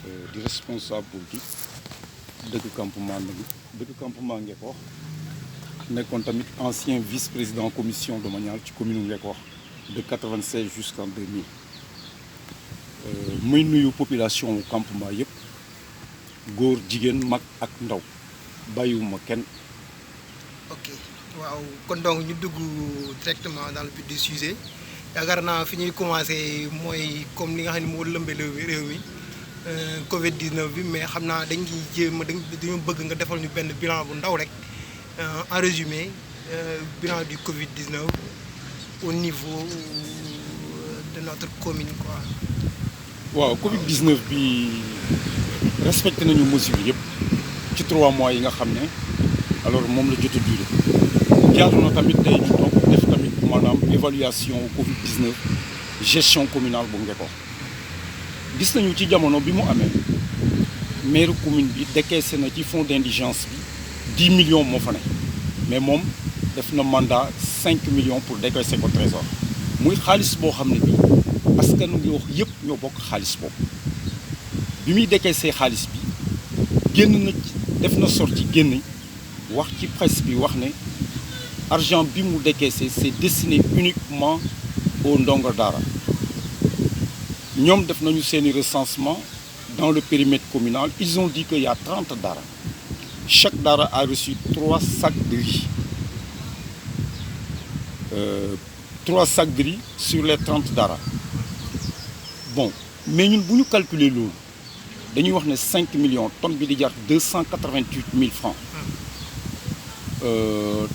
di responsable politique dëkk campement Ngekoox nekkoon tamit ancien vice-président commission domaniale ci commune Ngekoox de 96 jusqu'en 2000 muy nuyu population wu campement yëpp góor jigéen mag ak ndaw bàyyiwuma kenn. ok waaw kon donc ñu dugg directement dans le vif du sujet yaakaar naa fi ñuy commencé mooy comme li nga xam ne moo lëmbee réew mi Covid 19 bi mais xam naa dañuy dañoo bëgg nga defal ñu benn bilan bu ndaw rek en résumé bilan du Covid 19 au niveau de notre commune quoi. waaw Covid 19 bi respecté nañu mesures yëpp ci 3 mois yi nga xam ne alors moom la jot a duré jaatu na tamit tey ñu toog def tamit maanaam évaluation Covid 19 gestion communale bu Ngekoox gis nañu ci jamono bi mu amee maire commune bi décaissé na ci fonds d'indigence bi 10 millions moo fa ne mais moom def na mandat 5 millions pour décaisser ko trésor muy xaalis boo xam ne bi askanu Ngekoox yëpp ñoo bokk xaalis boobu bi muy décaissé xaalis bi génn na def na sorti génn wax ci presse bi wax ne argent bi mu décaissé c'est destiné uniquement aux ndongo daara ñoom def nañu seeni recensement dans le périmètre communal ils ont dit qu'il y a 30 daara chaque daara a reçu 3 sacs de riz 3 sacs de riz sur les 30 daara bon mais ñun bu ñu calculer loolu dañuy wax ne 5 millions tonne bi di jar 288 000 francs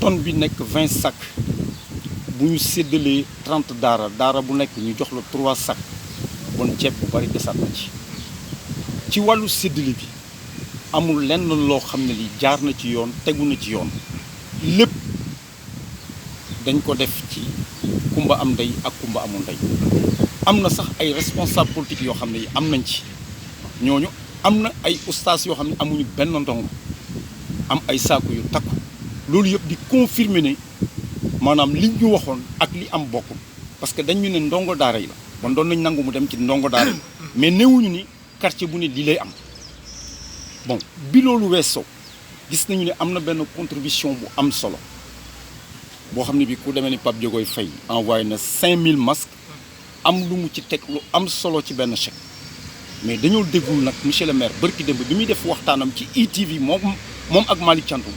tonne bi nekk 20 sacs bu ñu séddalee 30 daara bu nekk ñu jox la 3 sacs bon ceeb bu bari desaat na ci wàllu séddale bi amul lenn loo xam ne li jaar na ci yoon tegu na ci yoon lépp dañ ko def ci kumba am ndey ak kumba amul ndey am na sax ay responsable politique yoo xam ne yi am nañ ci ñooñu am na ay ustaas yoo xam ne amuñu benn ndongo am ay saaku yu takku loolu yëpp di confirmer ne maanaam li ñu waxoon ak li am bokkul parce que dañu ne ndongo daara yi la bon doon nañ nangu mu dem ci ndongo daara yi mais néewuñu ni quartier bu ne lii lay am bon bi loolu weesoo gis nañu ne am na benn contribution bu am solo boo xam ne bi ku demee ni Pape Diogoy Faye envoyé na 5000 masques am lu mu ci teg lu am solo ci benn chèque mais dañoo déggul nag monsieur le maire bërki démb bi muy def waxtaanam ci ITV moom ak Malick Thiandoum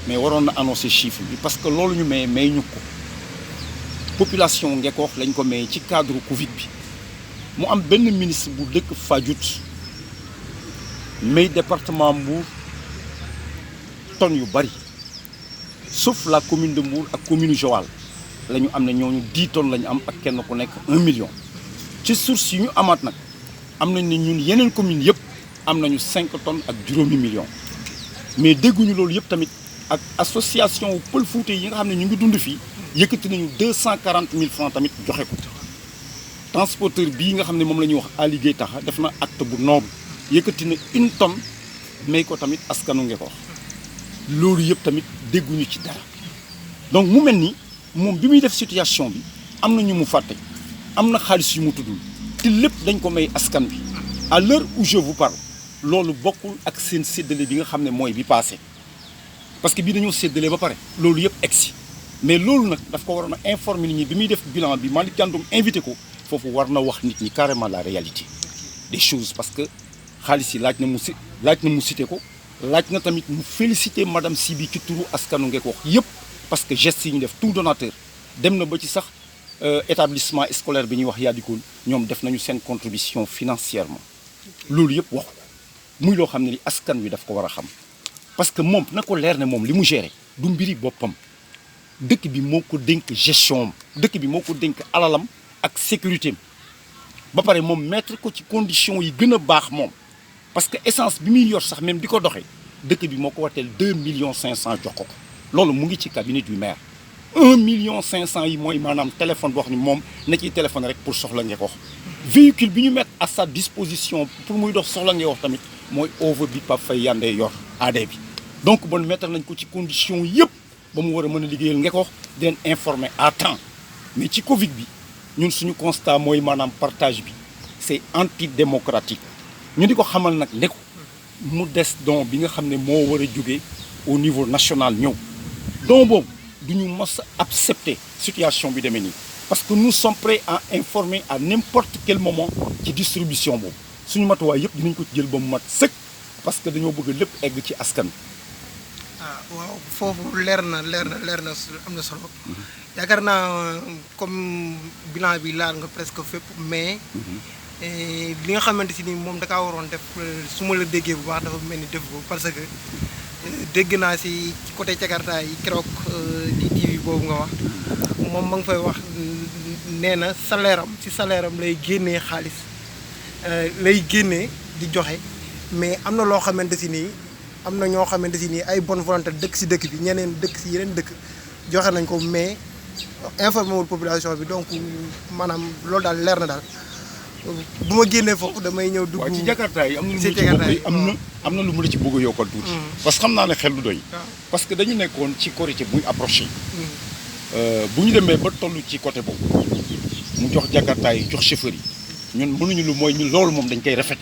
mais waroon na annoncer chiffre bi parce que loolu ñu may ñu ko population Ngekoox lañ ko may ci cadre Covid bi mu am benn ministre bu dëkk Fadiouth may département Mbour tonnes yu bari sauf la commune de Mbour ak commune Joal la ñu am ne ñooñu 10 tonnes la ñu am ak kenn ku nekk 1 million ci source yi ñu amaat nag am nañ ne ñun yeneen communes yëpp am nañu 5 tonnes ak juróomi millions mais dégguñu loolu yëpp tamit ak association Pël Fuuta yi nga xam ne ñu ngi dund fii yëkkati nañu 240 000 francs tamit joxe ko transporteur bii nga xam ne moom la ñuy wax Ali Gueye Taxa def na acte bu noble yëkkati na 1 tonne may ko tamit askanu Ngekoox loolu yëpp tamit dégguñu ci dara donc mu mel ni moom bi muy def situation bi am na ñu mu fàtte am na xaalis yu mu tuddul te lépp dañ ko may askan bi à l'heure où je vous parle loolu bokkul ak seen séddale bi nga xam ne mooy bi passé parce que bii dañoo séddale ba pare loolu yëpp egsi mais loolu nag daf ko waroon a informer nit ñi bi muy def bilan bi Malick Thiandoum invité ko foofu war na wax nit ñi carrément la réalité des choses parce que xaalis yi laaj na mu cité ko laaj na tamit mu féliciter madame Sibi ci turu askanu Ngekoox yëpp parce que geste yi ñu def tout donateur dem na ba ci sax établissement scolaire bi ñuy wax Yadikoul ñoom def nañu seen contribution financièrement loolu yëpp waxu ko muy loo xam ne li askan wi daf ko war a xam parce que moom na ko leer ne moom li mu géré du mbiri boppam dëkk bi moo ko dénk gestion am dëkk bi moo ko dénk alalam ak sécurité am ba pare moom mettre ko ci condition yi gën a baax moom parce que essence bi muy yor sax même di ko doxee dëkk bi moo ko wateel 2 millions 500 jox ko loolu mu ngi ci cabinet du maire 1 million 500 yi mooy maanaam téléphone boo xam ne moom na ciy téléphone rek pour soxla Ngekoox véhicule bi ñu mettre à sa disposition pour muy dox soxla Ngekoox tamit mooy Ovo bi Pape Faye Yandé yor AD bi donc bon mettre nañ ko ci condition yëpp ba mu war a mën a liggéeyal Ngekoox di leen informer à temps mais ci Covid bi ñun suñu constat mooy maanaam partage bi c'est antidémocratique ñu di ko xamal nag ne ko mu des don bi nga xam ne moo war a jóge au niveau national ñëw don boobu du ñu mos a accepter situation bi demee nii parce que nous sommes prêts à informer à n'importe quel moment ci distribution boobu suñu matuwaay yëpp dinañ ko ci jël ba mu mat sëkk parce que dañoo bëgg lépp egg ci askan. ah waaw foofu leer na am na solo yaakaar naa comme bilan bi laal nga presque fépp mais li nga xamante si ni moom da kaa waroon def su ma la déggee bu baax dafa mel ni def ko parce que dégg naa si côté Jakarta yi keroog di TV boobu nga wax moom ma nga fay wax nee na salaire am lay génnee xaalis lay génnee di joxe mais am na loo xamante si nii am na ñoo xamante si nii ay bonne volonté dëkk si dëkk bi ñeneen dëkk si yeneen dëkk joxe nañ ko mais informé wul population bi donc maanaam loolu daal leer na daal bu ma génnee foofu damay ñëw dugg. waaw ci Jakarta yi am na lu mu la ci bëgg a yokkal tuuti. parce que xam naa ne xel du doy. parce que dañu nekkoon ci Korité muy approché. bu ñu demee ba toll ci côté boobu mu jox Jakarta yi jox chauffeur yi ñun mënuñu lu mooy ñun loolu moom dañ koy rafet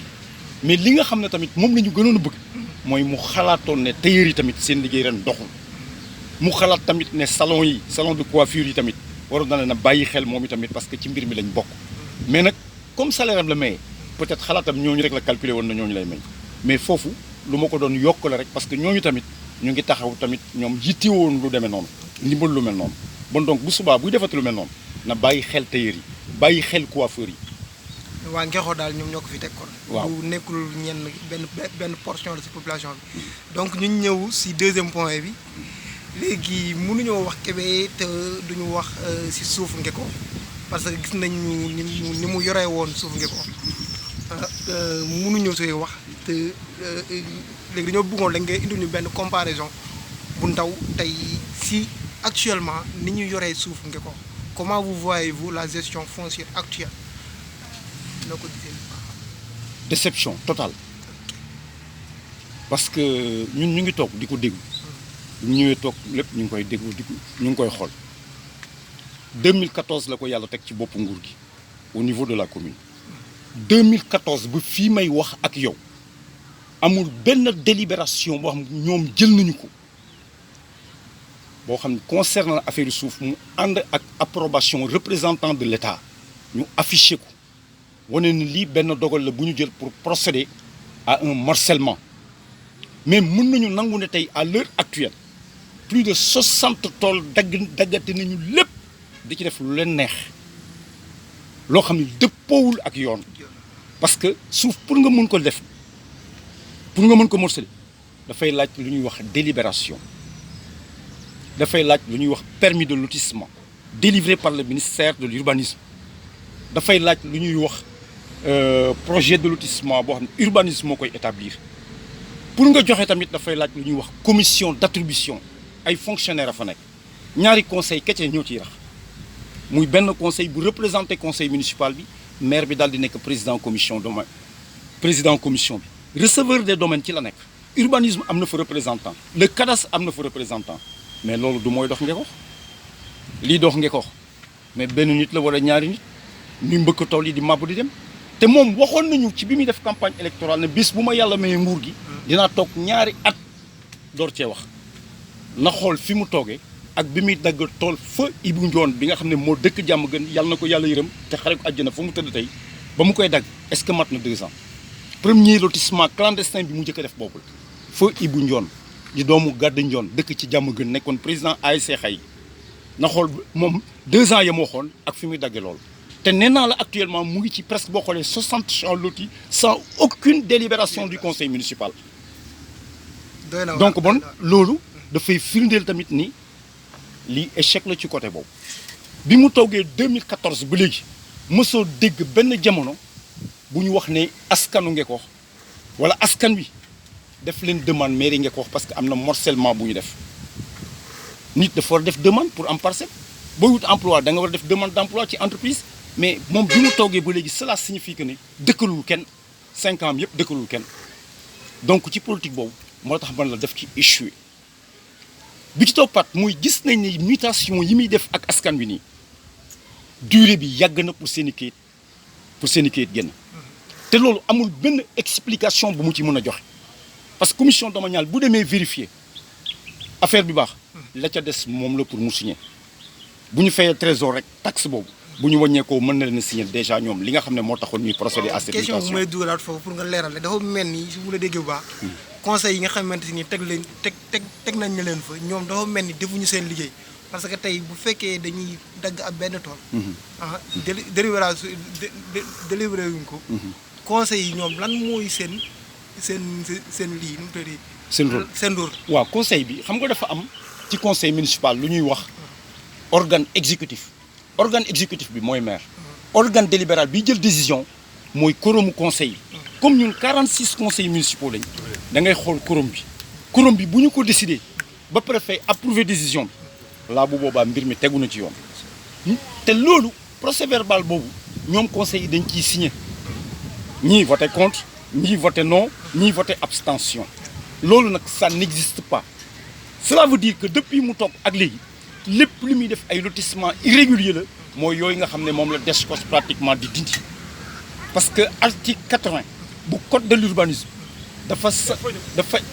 mais li nga xam ne tamit moom la ñu gënoon a bëgg mooy mu xalaatoon ne tailleur yi tamit seen liggéey ren doxul mu xalaat tamit ne salon de coiffure yi tamit waroon na leen a bàyyi xel moom i tamit parce que ci mbir mi lañ bokk mais nag comme salaire am la maye peut-être xalaatam ñooñu rek la calculer woon na ñooñu lay may mais foofu lu ma ko doon yokk la rek parce que ñooñu tamit ñu ngi taxaw tamit ñoom yittewoon lu demee noonu ndimbal lu mel noonu bon donc bu subaa buy defati lu mel noonu na bàyyi xel tailleur yi bàyyi xel coiffeur yi. waa Ngexo daal ñoom ñoo ko fi teg kon. waaw bu nekkul ñenn benn portion la ci population bi donc ñu ñëw si deuxième point bi léegi mënuñoo wax Kébé te duñu wax si suuf Ngeko parce que gis nañu ni mu yoree woon suuf Ngeko mënuñu sooy wax te léegi dañoo bëggoon rek nga indi ñu benn comparaison bu ndaw tey si actuellement ni ñu yoree suuf Ngeko comment vous voyez-vous la gestion foncière actuelle. Déception totale parce que ñun ñu ngi toog di ko déglu ñu ñëwee toog lépp ñu ngi koy déglu ñu ngi koy xool 2014 la ko yàlla teg ci boppu nguur gi au niveau de la commune 2014 ba fii may wax ak yow amul benn délibération boo xam ne ñoom jël nañu ko boo xam ne concernant affaire suuf mu ànd ak approbation représentant de l'État ñu affiché ko wane ni lii benn dogal la bu ñu jël pour procéder à un morcellement mais mën nañu nangu ne tey à l'heure actuelle plus de 60 tool daggate nañu lépp di ci def lu leen neex loo xam ne dëppoowul ak yoon parce que suuf pour nga mën ko def pour nga mën ko morceler dafay laaj lu ñuy wax délibération dafay laaj lu ñuy wax permis de lotissement délivré par le ministère de l'urbanisme dafay laaj lu ñuy wax projet de lotissement boo xam ne urbanisme moo koy établir pour nga joxe tamit dafay laaj lu ñuy wax commission d'attribution ay fonctionnaires a fa nekk ñaari conseil kecce ñoo ciy rax muy benn conseil bu représenté conseil municipal bi maire bi daal di nekk président commission bi receveur des domaines ci la nekk urbanisme am na fa représentant le cadastre am na fa représentant mais loolu du mooy dox Ngeko lii dox Ngeko mais benn nit la wala ñaari nit ñu mbëkk tool yi di màbb di dem te moom waxoon nañu ci bi muy def campagne électorale ne bis bu ma yàlla mayee nguur gi dinaa toog ñaari at door cee wax na xool fi mu toogee ak bi muy dagg tool fa Ibou Ndione bi nga xam ne moo dëkk jàmm gën yàlla na ko yàlla yërëm te xare ko àjjana fa mu tëdd tey ba mu koy dagg est-ce que mat na 2 ans premier lotissement clandestin bi mu njëkk a def boobu fa Ibou Ndione di doomu Gàdd Ndione dëkk ci jàmm gën nekkoon président ASC Xay na xool moom 2 ans ya mu waxoon ak fi muy dagge loolu te nee naa la actuellement mu ngi ci presque boo xoolee 60 champs lotis sans aucune délibération du conseil municipal donc bon loolu dafay firndeel tamit ni lii échec la ci côté boobu bi mu toogee 2014 ba léegi mësoo dégg benn jamono bu ñu wax ne askanu Ngeko wala askan wi def leen demande mairie Ngeko parce que am na morcellement bu ñu def nit dafa war def demande pour am parcelle booy wut emploi da nga war a def demande d'emploi ci entreprise mais moom bi mu toogee ba léegi cela signifie que ne dëkkalul kenn 5 ans yëpp dëkkalul kenn donc ci politique boobu moo tax man la def ci échoué bi ci toppaat muy gis nañ ne mutation yi muy def ak askan wi nii durée bi yàgg na pour seen i kayit génn te loolu amul benn explication bu mu ci mën a joxe parce que commission domaniale bu demee vérifier affaire bi baax la ca des moom la pour mu signer bu ñu fayee trésor rek taxe boobu bu ñu wàññeekoo mën na leen a signer déjà ñoom li nga xam ne moo taxoon ñuy procéder à cette question mutation. bu may dugalaat foofu pour nga leeral dafa mel ni su mu la déggee bu baax conseil yi nga xamante ni teg nañ ñu leen fa ñoom dafa mel ni defuñu seen liggéey parce que tey bu fekkee dañuy dagg ab benn tool délibéré wuñ ko conseil yi ñoom lan mooy seen lii nu mu tëddee seen rôle waaw conseil bi xam nga dafa am ci conseil municipal lu ñuy wax organe exécutif bi mooy maire organe délibéral bi jël décision mooy quorumu conseil yi comme ñun 46 conseils municipaux lañ da ngay xool quorum bi bu ñu ko décidé ba préfet approuvé décision bi laa bu boobaa mbir mi tegu na ci yoon te loolu procès verbal boobu ñoom conseil yi dañ ciy signé ñii voté contre ñii voté non ñii voté abstention loolu nag ça n'existe pas cela veut dire que depuis mu toog ak léegi lépp lu muy def ay lotissement irrégulier la mooy yooyu nga xam ne moom la DSCOS pratiquement di dindi parce que article 80 bu code de l'urbanisme dafa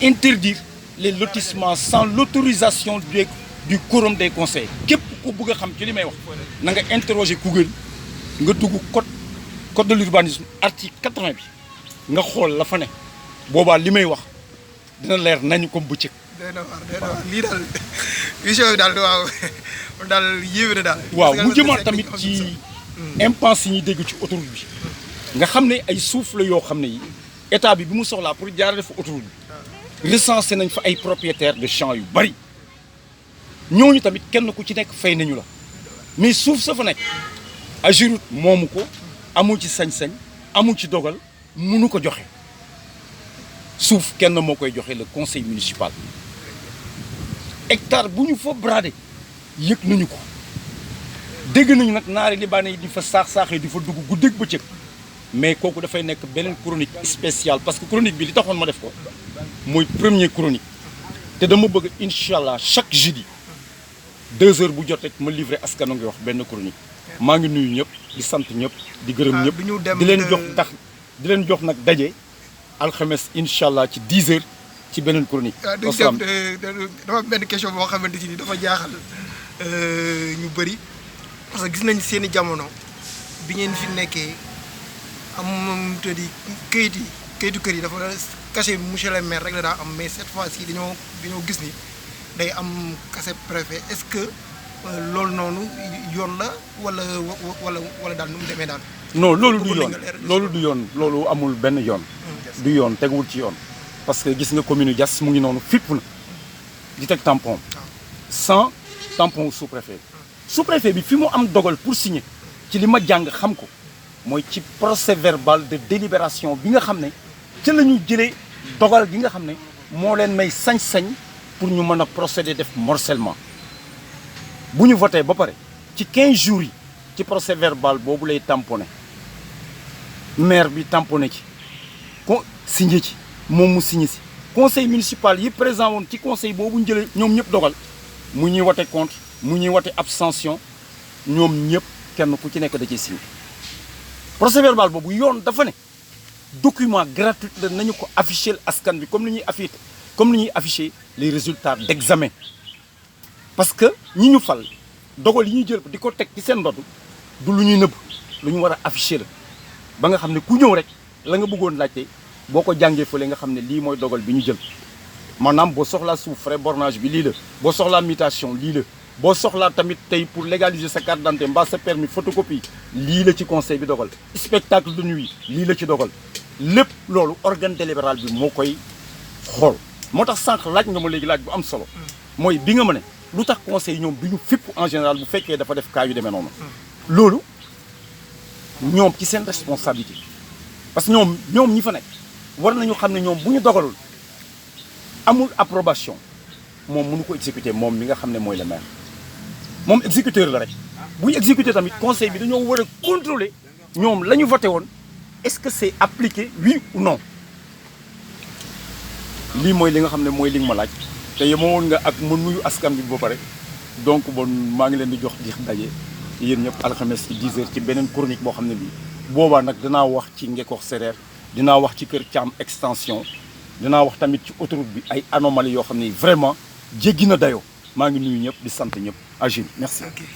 interdire les lotissements sans l'autorisation du quorum des conseils képp ku bëgg a xam ci li may wax na nga interroger Google nga dugg code de l'urbanisme article 80 bi nga xool la fa ne boobaa li may wax dina leer nañu comme bëccëg. day na waar lii daal vision bi daal waaw daal yéeme na daal. waaw mu jëmaat tamit ci impasse yi ñuy dégg ci autoroute bi nga xam ne ay suuf la yoo xam ne yi état bi mu soxlaa pour jaarale fa autoroute bi recensé nañ fa ay propriétaires de champs yu bari ñooñu tamit kenn ku ci nekk fay nañu la mais suuf sa fa nekk AGEROUTE moomu ko amul ci sañ-sañ amul ci dogal mënu ko joxe suuf kenn moo koy joxe le conseil municipal hectare bu ñu fa bradé yëg nañu ko dégg nañu nag naari libaane yi di fa saax-saaxee di fa dugg guddeeg bëccëg mais kooku dafay nekk beneen chronique spéciale parce que chronique bi li taxoon ma def ko mooy premier chronique te dama bëgg incha allah chaque jeudi 2 heures bu jot rek ma livré askanu ngi wax benn chronique maa ngi nuyu ñëpp di sant ñëpp di gërëm ñëpp di leen jox nag daje alxames incha allah ci 10 heures ci beneen chronique. dafa am benn question boo xamante ni dafa jaaxal ñu bëri parce que gis nañ seen i jamono bi ngeen fi nekkee am te di kayitu kër yi dafa cachet monsieur le maire rek la daa am mais cette fois-ci dañoo gis ni day am cachet préfet est-ce que loolu noonu yoon la wala daal nu mu demee daal. non loolu du yoon loolu amul benn yoon. du yoon teguwul ci yoon. parce que gis nga commune Diass mu ngi noonu fipp na di teg tampon sans tampon sous-préfet sous-préfet bi fi mu am dogal pour signer ci li ma jàng xam ko mooy ci procès verbal de délibération bi nga xam ne ca la ñu jëlee dogal gi nga xam ne moo leen may sañ-sañ pour ñu mën a procéder def morcellement bu ñu voté ba pare ci 15 jours yi ci procès verbal boobu lay tamponné maire bi tamponné ci ko signé ci moom mu signé si conseil municipal yi présent woon ci conseil boobu njëlee ñoom ñëpp dogal mu ñuy wote contre mu ñuy wote abstention ñoom ñëpp kenn ku ci nekk da ciy signé procès verbal boobu yoon dafa ne document gratuit la nañu ko afficher askan bi comme ni ñuy afficher les résultats d'examen parce que ñi ñu fal dogal yi ñuy jël di ko teg ci seen ndodd du lu ñuy nëbb lu ñu war a afficher la ba nga xam ne ku ñëw rek la nga bëggoon laajte boo ko jàngee fële nga xam ne lii mooy dogal bi ñu jël maanaam boo soxlaa suuf frais bornage bi lii la boo soxlaa mutation lii la boo soxlaa tamit tey pour légaliser sa carte d'identité mbaa sa permis photocopie lii la ci conseil bi dogal spectacle de nuit lii la ci dogal lépp loolu organe délibéral bi moo koy xool moo tax sànq laaj nga ma léegi laaj bu am solo mooy bi nga ma ne lu tax conseil ñoom bi ñu fipp en général bu fekkee dafa def cas yu demee noonu loolu ñoom ci seen responsabilité parce que ñoom ñi fa nekk war nañu xam ne ñoom bu ñu dogalul amul approbation moom mënu ko exécuter moom mi nga xam ne mooy le maire moom exécuteur la rek bu ñu exécuter tamit conseil bi dañoo war a contrôler ñoom la ñu voté woon est-ce que c'est appliqué oui ou non lii mooy li nga xam ne mooy li nga ma laaj te yemoon nga ak ma nuyu askan bi ba pare donc bon maa ngi leen di jox di daje yéen ñëpp alxames ci 10 heures ci beneen chronique boo xam ne bii boobaa nag danaa wax ci Ngeko Sereer dinaa wax ci kër Thiam extension dinaa wax tamit ci autoroute bi ay anomalies yoo xam ne vraiment jéggi na dayoo maa ngi nuyu ñëpp di sant ñëpp Agile merci.